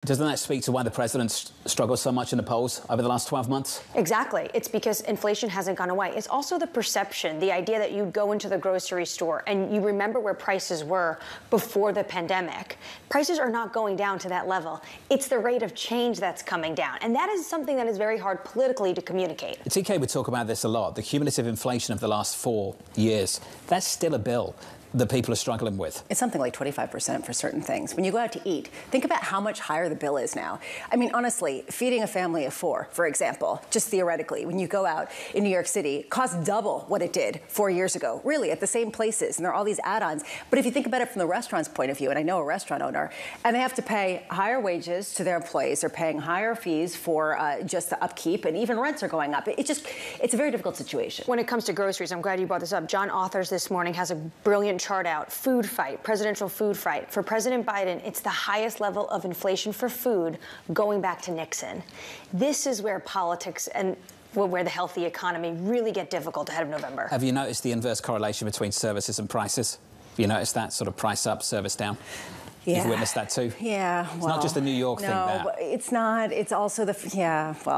Doesn't that speak to why the president struggled so much in the polls over the last 12 months? Exactly. It's because inflation hasn't gone away. It's also the perception, the idea that you go into the grocery store and you remember where prices were before the pandemic. Prices are not going down to that level. It's the rate of change that's coming down. And that is something that is very hard politically to communicate. TK would talk about this a lot. The cumulative inflation of the last 4 years, that's still a bill that people are struggling with. It's something like 25% for certain things. When you go out to eat, think about how much higher the bill is now. I mean, honestly, feeding a family of 4, for example, just theoretically, when you go out in New York City, costs double what it did 4 years ago, really, at the same places. And there are all these add-ons. But if you think about it from the restaurant's point of view, and I know a restaurant owner, and they have to pay higher wages to their employees, they're paying higher fees for just the upkeep, and even rents are going up. It's a very difficult situation. When it comes to groceries, I'm glad you brought this up. John Authers this morning has a brilliant chart out, food fight, presidential food fight. For President Biden, it's the highest level of inflation for food going back to Nixon. This is where politics and where the healthy economy really get difficult ahead of November. Have you noticed the inverse correlation between services and prices? Have you noticed that sort of price up, service down? Yeah. You've witnessed that too? Yeah, well, it's not just a New York thing, that. No, it's not. It's also well,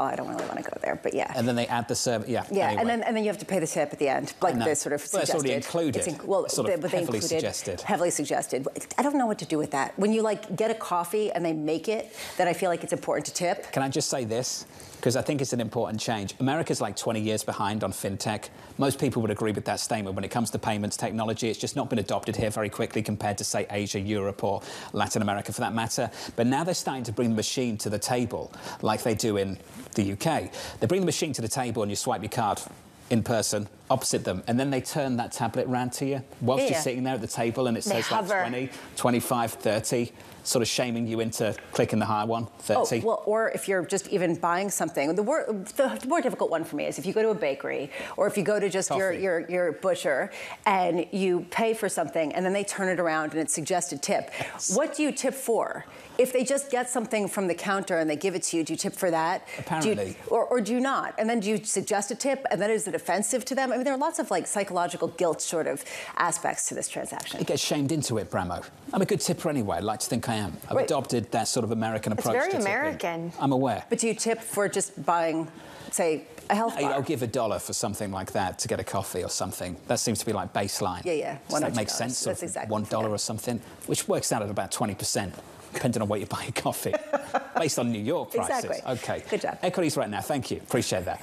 I don't really want to go there, but yeah. And then they add the service, Yeah, anyway. and then you have to pay the tip at the end, like this sort of suggested. Well, it's already included. Sort of heavily suggested. Heavily suggested. I don't know what to do with that. When you, like, get a coffee and they make it, then I feel like it's important to tip. Can I just say this? Because I think it's an important change. America's like 20 years behind on fintech. Most people would agree with that statement. When it comes to payments technology, it's just not been adopted here very quickly compared to, say, Asia, Europe, or Latin America for that matter. But now they're starting to bring the machine to the table like they do in the UK. They bring the machine to the table and you swipe your card in person, opposite them, and then they turn that tablet round to you whilst you're sitting there at the table and it says like 20, 25, 30, sort of shaming you into clicking the higher one, 30. Oh, well, or if you're just even buying something. The more difficult one for me is if you go to a bakery or if you go to just your butcher and you pay for something and then they turn it around and it's suggested tip. Yes. What do you tip for? If they just get something from the counter and they give it to you, do you tip for that? Apparently. Or do you not? And then do you suggest a tip and then is it offensive to them? I mean, there are lots of like psychological guilt sort of aspects to this transaction. It gets shamed into it, Bramo. I'm a good tipper anyway. I'd like to think I am. I've adopted that sort of American approach to tipping. It's very American. I'm aware. But do you tip for just buying, say, a health bar? I'll give $1 for something like that to get a coffee or something. That seems to be like baseline. Yeah. Does that make sense? That's exactly. $1 or something, which works out at about 20%. Depending on where you buy a coffee, based on New York prices. Exactly. Okay. Good job. Equities right now. Thank you. Appreciate that.